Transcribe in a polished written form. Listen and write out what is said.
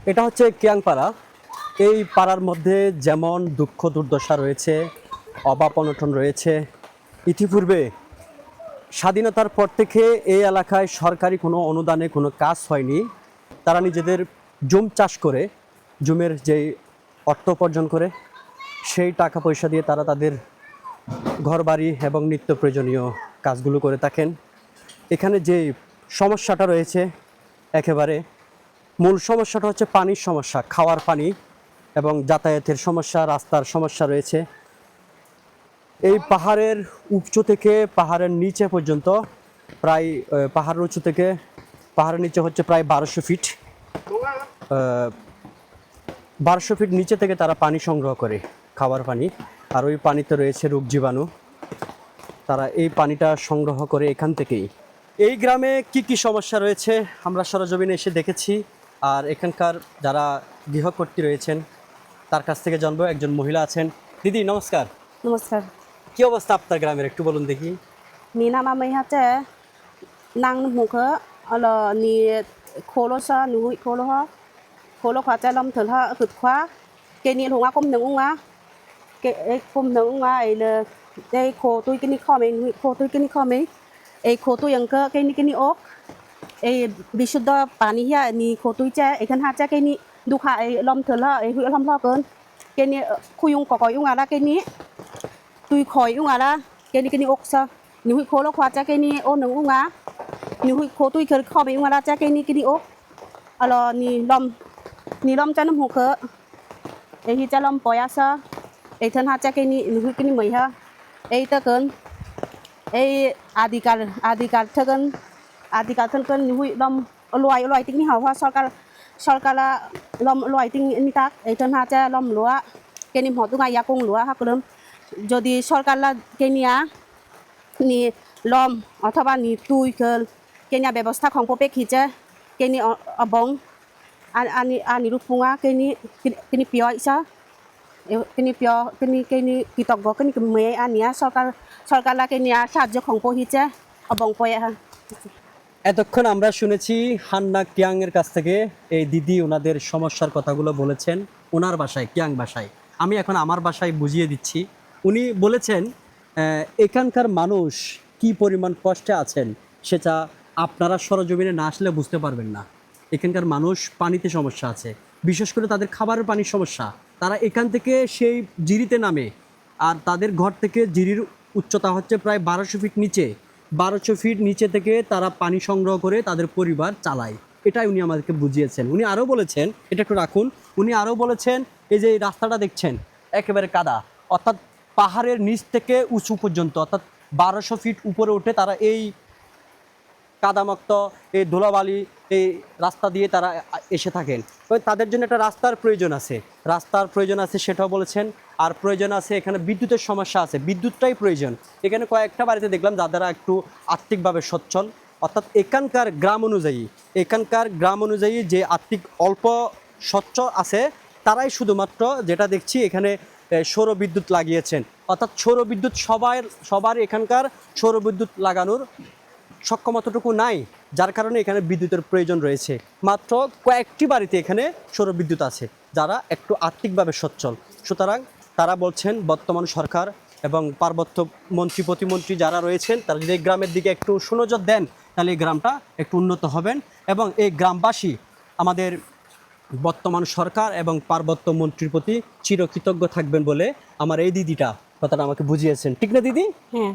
এটা হচ্ছে কিয়াংপাড়া। এই পাড়ার মধ্যে যেমন দুঃখ দুর্দশা রয়েছে, অভাব অনটন রয়েছে। ইতিপূর্বে স্বাধীনতার পর থেকে এই এলাকায় সরকারি কোনো অনুদানে কোনো কাজ হয়নি। তারা নিজেদের জুম চাষ করে, জুমের যেই অর্থ উপার্জন করে সেই টাকা পয়সা দিয়ে তারা তাদের ঘরবাড়ি এবং নিত্য প্রয়োজনীয় কাজগুলো করে থাকেন। এখানে যে সমস্যাটা রয়েছে, একেবারে মূল সমস্যাটা হচ্ছে পানির সমস্যা, খাওয়ার পানি এবং যাতায়াতের সমস্যা, রাস্তার সমস্যা রয়েছে। এই পাহাড়ের উঁচু থেকে পাহাড়ের নিচে পর্যন্ত প্রায় পাহাড়ের উঁচু থেকে পাহাড়ের নিচে হচ্ছে প্রায় 1200 ফিট। 1200 ফিট নিচে থেকে তারা পানি সংগ্রহ করে, খাবার পানি। আর ওই পানিতে রয়েছে রোগ জীবাণু। তারা এই পানিটা সংগ্রহ করে এখান থেকেই। এই গ্রামে কি কি সমস্যা রয়েছে আমরা সরেজমিনে এসে দেখেছি। আর এখানকার যারা গৃহকর্ত্রী রয়েছেন তার কাছ থেকে জানবো। একজন মহিলা আছেন। দিদি নমস্কার। নমস্কার। কি অবস্থা আপনার গ্রামের একটু বলুন দেখি। নি নামা মাইহাতে নাং মুখে আলো নি খোলসা নুই খোলহ খোলো খাতে লম thở hụt khóa cái ni hùng á cũng nướng á cái cũng nướng á ấy là đây khô tôi cái ni kho mình khô tôi cái ni kho mình ấy khô tôi yang cái ni ốc ấy বিশুদ্ধ পানি হিয়া নি খো তুই চা এখান হা চা cái ni দুখা ấy লম thở ấy হুই লম লো ken cái ni khuyung cỏ yung ara cái ni tôi khỏi yung ara cái ni ốc sa ni hui khô lo khóa cha cái ni ô nướng á ni hui khô tôi khơi kho bị yung ara cha cái ni ốc alo ni lom cha nam hu khơ ấy hi cha lom poya sa ấy thân ha cha cái ni hui cái ni mày ha ấy ta cơn ấy adikar thân cơn ni hui lom loài tính ni hào hoa সরকার লম লয় তিন নি তাক এই thân ha cha lom lúa cái ni họ tu ngay ya công lúa ha cơn যদি সরকার লা Kenya নি লম অথবা নি তুই কেনিয়া ব্যবস্থা খং পপে খিচে কেনি অবং ani rupunga kini pio isa kini pio kini kitoggo kini me ania সরকার লা কেনিয়া সাহায্য খং পহিচে অবং পয়া হা। এতক্ষণ আমরা শুনেছি হান্না কিয়াং এর কাছ থেকে। এই দিদি ওনাদের সমস্যার কথাগুলো বলেছেন ওনার ভাষায়, কিয়াং ভাষায়। আমি এখন আমার ভাষায় বুঝিয়ে দিচ্ছি। উনি বলেছেন এখানকার মানুষ কি পরিমাণ কষ্টে আছেন সেটা আপনারা সরজমিনে না আসলে বুঝতে পারবেন না। এখানকার মানুষ পানিতে সমস্যা আছে, বিশেষ করে তাদের খাবারের পানির সমস্যা। তারা এখান থেকে সেই জিরিতে নামে, আর তাদের ঘর থেকে জিরির উচ্চতা হচ্ছে প্রায় 1200 ফিট নিচে। 1200 ফিট নিচে থেকে তারা পানি সংগ্রহ করে তাদের পরিবার চালায়। এটাই উনি আমাদেরকে বুঝিয়েছেন। উনি আরও বলেছেন, এটা একটু রাখুন, উনি আরও বলেছেন এই যে এই রাস্তাটা দেখছেন একেবারে কাদা, অর্থাৎ পাহাড়ের নিচ থেকে উঁচু পর্যন্ত, অর্থাৎ 1200 ফিট উপরে উঠে তারা এই কাদামুক্ত এই ধুলাবালি এই রাস্তা দিয়ে তারা এসে থাকেন। তাদের জন্য একটা রাস্তার প্রয়োজন আছে, সেটাও বলেছেন। আর প্রয়োজন আছে, এখানে বিদ্যুতের সমস্যা আছে, বিদ্যুৎটাই প্রয়োজন। এখানে কয়েকটা বাড়িতে দেখলাম যারা একটু আর্থিকভাবে সচ্ছল, অর্থাৎ এখানকার গ্রাম অনুযায়ী যে আর্থিক অল্প সচ্ছল আছে তারাই শুধুমাত্র যেটা দেখছি এখানে সৌর বিদ্যুৎ লাগিয়েছেন। অর্থাৎ সৌর বিদ্যুৎ সবার এখানকার সৌর বিদ্যুৎ লাগানোর সক্ষমতাটুকু নাই, যার কারণে এখানে বিদ্যুতের প্রয়োজন রয়েছে। মাত্র কয়েকটি বাড়িতে এখানে সৌর বিদ্যুৎ আছে যারা একটু আর্থিকভাবে সচ্ছল। সুতরাং তারা বলছেন বর্তমান সরকার এবং পার্বত্য মন্ত্রী প্রতিমন্ত্রী যারা রয়েছেন তারা যদি এই গ্রামের দিকে একটু সুনজর দেন তাহলে এই গ্রামটা একটু উন্নত হবেন এবং এই গ্রামবাসী আমাদের বর্তমান সরকার এবং পার্বত্য মন্ত্রীর প্রতি চিরকৃতজ্ঞ থাকবেন বলে আমার এই দিদিটা কথাটা আমাকে বুঝিয়েছেন। ঠিক না দিদি? হ্যাঁ।